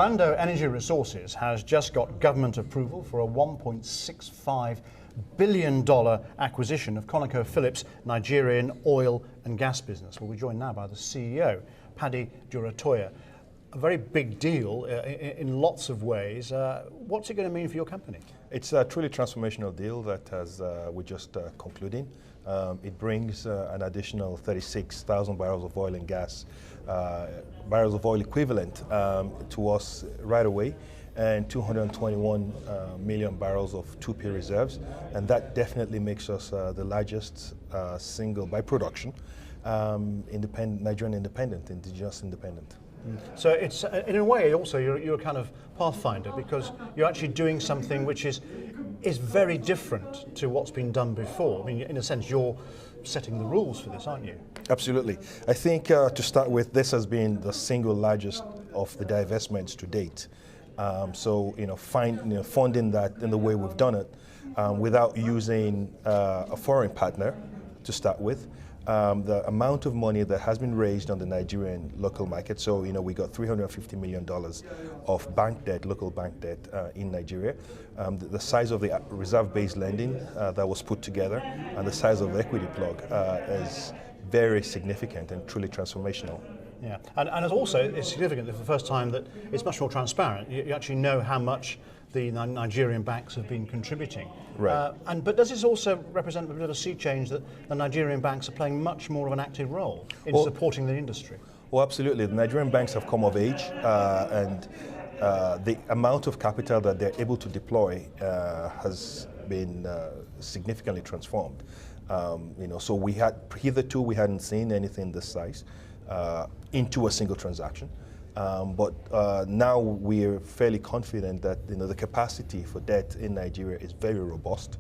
Oando Energy Resources has just got government approval for a $1.65 billion acquisition of ConocoPhillips' Nigerian oil and gas business. Well, we're joined now by the CEO, Pade Durotoye. A very big deal in lots of ways. What's it going to mean for your company? It's a truly transformational deal that we're just concluding. It brings an additional 36,000 barrels of oil and gas, barrels of oil equivalent to us right away, and 221 million barrels of 2P reserves. And that definitely makes us the largest single, by production, Nigerian independent, indigenous independent. So it's, in a way, also you're a kind of pathfinder, because you're actually doing something which is very different to what's been done before. I mean, in a sense, you're setting the rules for this, aren't you? Absolutely. I think to start with, this has been the single largest of the divestments to date. So funding that in the way we've done it, without using a foreign partner to start with. The amount of money that has been raised on the Nigerian local market, so we got $350 million of bank debt, local bank debt in Nigeria. The size of the reserve-based lending that was put together and the size of the equity plug is very significant and truly transformational. Yeah, and it's significant for the first time that it's much more transparent. You actually know how much the Nigerian banks have been contributing. Right. But does this also represent a bit of a sea change that the Nigerian banks are playing much more of an active role in supporting the industry? Well, absolutely. The Nigerian banks have come of age, and the amount of capital that they're able to deploy has been significantly transformed. So hitherto we hadn't seen anything this size into a single transaction. But now we're fairly confident that the capacity for debt in Nigeria is very robust,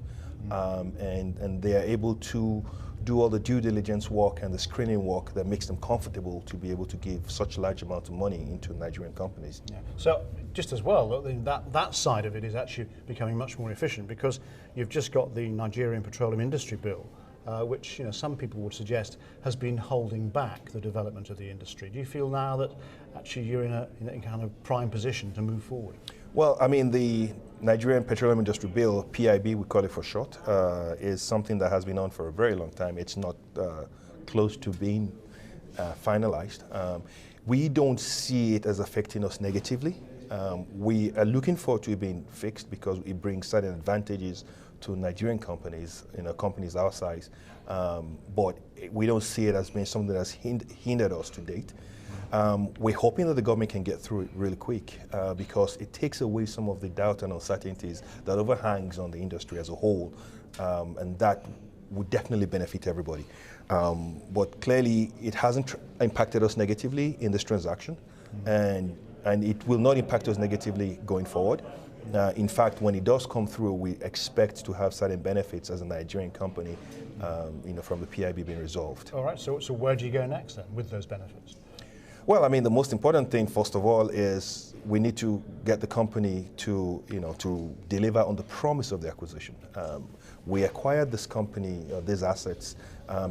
and they are able to do all the due diligence work and the screening work that makes them comfortable to be able to give such large amounts of money into Nigerian companies. Yeah. So just as well, that side of it is actually becoming much more efficient, because you've just got the Nigerian petroleum industry bill, which some people would suggest has been holding back the development of the industry. Do you feel now that actually you're in a kind of prime position to move forward? Well, I mean, the Nigerian Petroleum Industry Bill, PIB, we call it for short, is something that has been on for a very long time. It's not close to being finalized. We don't see it as affecting us negatively. We are looking forward to it being fixed because it brings certain advantages to Nigerian companies, companies our size, but we don't see it as being something that has hindered us to date. We're hoping that the government can get through it really quick because it takes away some of the doubt and uncertainties that overhangs on the industry as a whole, and that would definitely benefit everybody. But clearly, it hasn't impacted us negatively in this transaction, and it will not impact us negatively going forward. In fact, when it does come through, we expect to have certain benefits as a Nigerian company, from the PIB being resolved. All right. So where do you go next then with those benefits? Well, I mean, the most important thing, first of all, is we need to get the company to deliver on the promise of the acquisition. We acquired this company, these assets,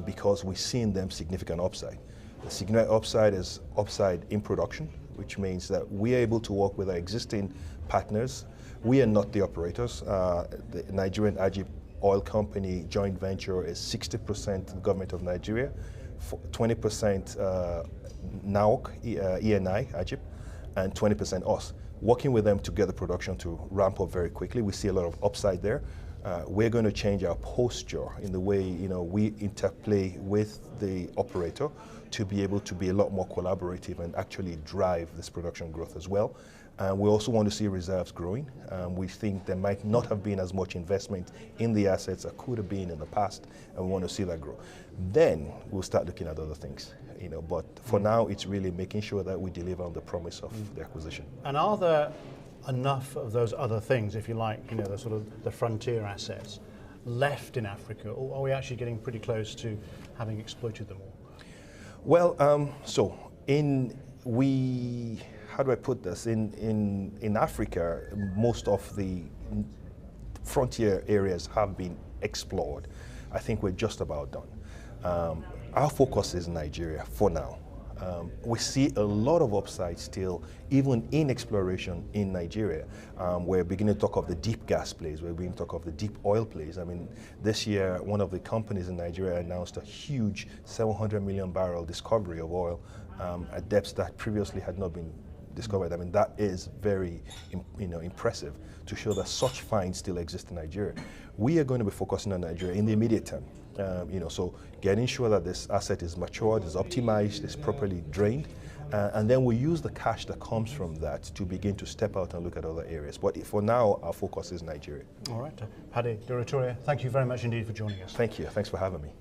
because we see in them significant upside. The significant upside is upside in production, which means that we are able to work with our existing partners. We are not the operators. The Nigerian Ajib Oil Company joint venture is 60% the government of Nigeria, 20% NAOC, ENI, Ajib, and 20% us. Working with them to get the production to ramp up very quickly. We see a lot of upside there. We're going to change our posture in the way we interplay with the operator to be able to be a lot more collaborative and actually drive this production growth as well. We also want to see reserves growing. We think there might not have been as much investment in the assets as could have been in the past, and we want to see that grow. Then we'll start looking at other things. But for now, it's really making sure that we deliver on the promise of the acquisition. And are there enough of those other things, if you like, the sort of the frontier assets left in Africa, or are we actually getting pretty close to having exploited them all? Well, how do I put this? In Africa, most of the frontier areas have been explored. I think we're just about done. Our focus is Nigeria for now. We see a lot of upside still, even in exploration in Nigeria. We're beginning to talk of the deep gas plays, we're beginning to talk of the deep oil plays. I mean, this year, one of the companies in Nigeria announced a huge 700 million barrel discovery of oil at depths that previously had not been discovered. I mean, that is very impressive to show that such finds still exist in Nigeria. We are going to be focusing on Nigeria in the immediate term. So getting sure that this asset is matured, is optimized, is properly drained, and then we use the cash that comes from that to begin to step out and look at other areas. But for now, our focus is Nigeria. All right. Pade, Durotoye, thank you very much indeed for joining us. Thank you. Thanks for having me.